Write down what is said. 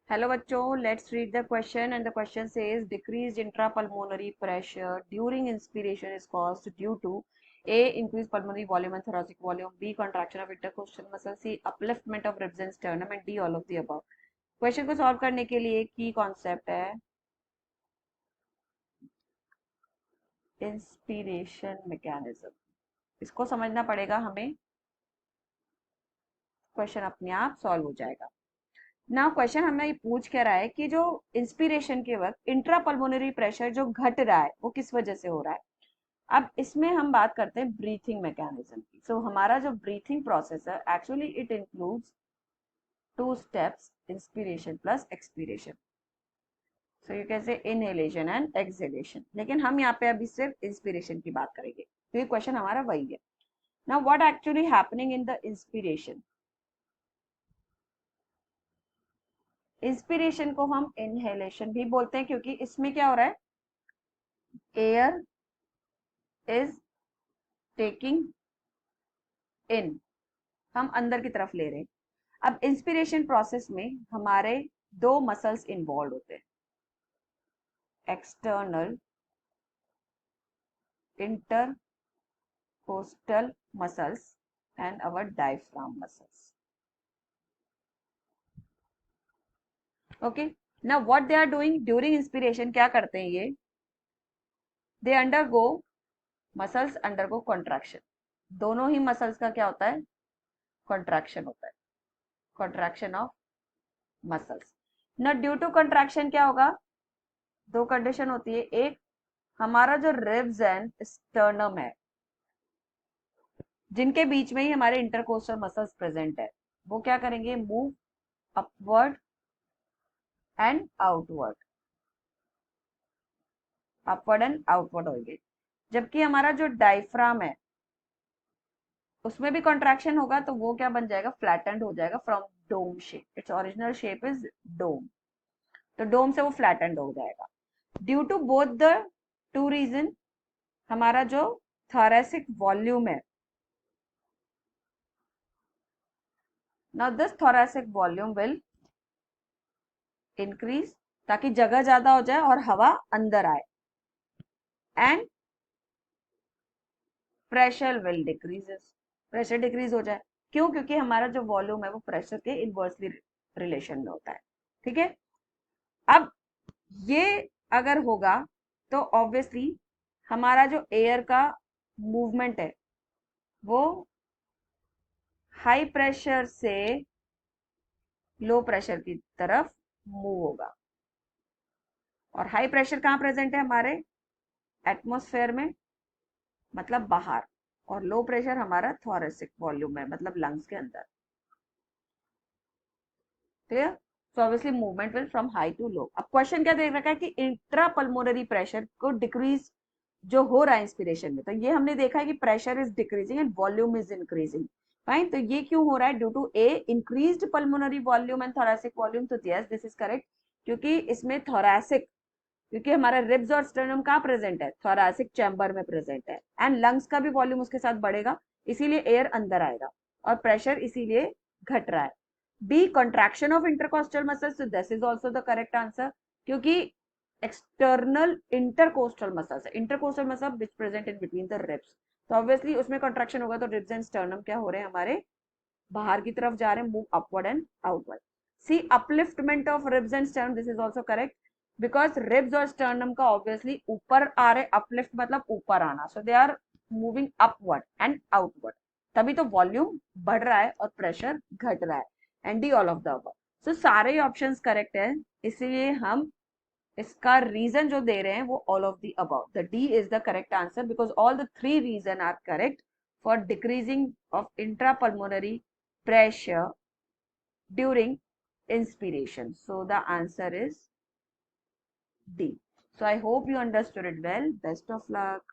Hello बच्चों, let's read the question and the question says decreased intrapulmonary pressure during inspiration is caused due to A. Increased pulmonary volume and thoracic volume, B. Contraction of intercostal muscle, C. Upliftment of ribs and sternum and D. All of the above. Question को solve करने के लिए की concept है inspiration mechanism. इसको समझना पड़ेगा हमें, क्वेश्चन अपने आप सॉल्व हो जाएगा ना। क्वेश्चन हमें ये पूछ क्या रहा है कि जो इंस्पिरेशन के वक्त इंट्रापल्मोनरी प्रेशर जो घट रहा है वो किस वजह से हो रहा है। अब इसमें हम बात करते हैं ब्रीथिंग मैकेनिज्म की। सो हमारा जो ब्रीथिंग प्रोसेस है actually it includes two steps, inspiration plus expiration. So you can say inhalation and exhalation, लेकिन हम यहाँ पे अभी सिर्फ इंस्पिरेशन की बात करेंगे क्योंकि क्वेश्चन हमारा वही है। Now what actually happening in the inspiration. Inspiration को हम इनहेलेशन भी बोलते हैं क्योंकि इसमें क्या हो रहा है, एयर इज टेकिंग इन, हम अंदर की तरफ ले रहे हैं। अब इंस्पिरेशन प्रोसेस में हमारे दो मसल्स इन्वॉल्व होते हैं, external intercostal muscles and our diaphragm muscles. Okay, now what they are doing during inspiration, क्या करते हैं ये, they undergo, muscles undergo contraction. दोनों ही मसल्स का क्या होता है, कॉन्ट्रैक्शन होता है, कॉन्ट्रैक्शन ऑफ मसल्स। ना ड्यू टू कॉन्ट्रैक्शन क्या होगा, दो कंडीशन होती है। एक, हमारा जो रिब्स एंड स्टर्नम है जिनके बीच में ही हमारे इंटरकोस्टल मसल्स प्रेजेंट है, वो क्या करेंगे, move upward and outward, upward and outward होंगे। जबकि हमारा जो डायफ्राम है उसमें भी कॉन्ट्रैक्शन होगा तो वो क्या बन जाएगा, फ्लैटेंड हो जाएगा from dome shape, its original shape is dome, तो डोम से वो फ्लैटेंड हो जाएगा। Due to both the two reason, हमारा जो thoracic वॉल्यूम है, now this thoracic volume will increase ताकि जगह ज्यादा हो जाए और हवा अंदर आए, and pressure will decreases, pressure decrease हो जाए। क्यों, क्योंकि हमारा जो वॉल्यूम है वो प्रेशर के इनवर्सली रिलेशन में होता है। ठीक है, अब ये अगर होगा तो ऑब्वियसली हमारा जो एयर का मूवमेंट है वो हाई प्रेशर से लो प्रेशर की तरफ मूव होगा। और हाई प्रेशर कहाँ प्रेजेंट है, हमारे एटमॉस्फेयर में, मतलब बाहर, और लो प्रेशर हमारा थोरेसिक वॉल्यूम में, मतलब लंग्स के अंदर। Clear, so obviously movement will from high to low. अब क्वेश्चन क्या दे रखा है कि इंट्रा पल्मोनरी प्रेशर को डिक्रीज जो हो रहा है इंस्पिरेशन में, तो ये हमने देखा है कि pressure is decreasing and volume is increasing. Fine, तो ये क्यों हो रहा है, due to a increased pulmonary volume and thoracic volume. तो यस, दिस इज करेक्ट, क्योंकि इसमें थोरेसिक, क्योंकि हमारा रिब्स और स्टर्नम कहाँ प्रेजेंट है, थोरेसिक चैम्बर में प्रेजेंट है, एंड लंग्स का भी वॉल्यूम उसके साथ बढ़ेगा, इसीलिए एयर अंदर आएगा और प्रेशर इसीलिए घट रहा है। B, contraction of intercostal muscles, so this is also the correct answer, क्योंकि external intercostal muscles, intercostal muscle which present in between the ribs, तो ऑब्वियसली उसमें कॉन्ट्रैक्शन होगा, तो रिब्स एंड स्टर्नम क्या हो रहे हैं, हमारे बाहर की तरफ जा रहे हैं, move upward and outward. C, upliftment of ribs and sternum, this is also correct, because ribs और स्टर्नम का ऑब्वियसली ऊपर आ रहे, अपलिफ्ट मतलब ऊपर आना, so they are moving upward and outward, तभी तो वॉल्यूम बढ़ रहा है और प्रेशर घट रहा है, and D all of the above. सो सारे ऑप्शंस करेक्ट है, इसलिए हम इसका रीजन जो दे रहे हैं वो all of the above, the D is the correct answer, because all the three reason are correct for decreasing of intrapulmonary pressure during inspiration. So the answer is D. So I hope you understood it well. Best of luck.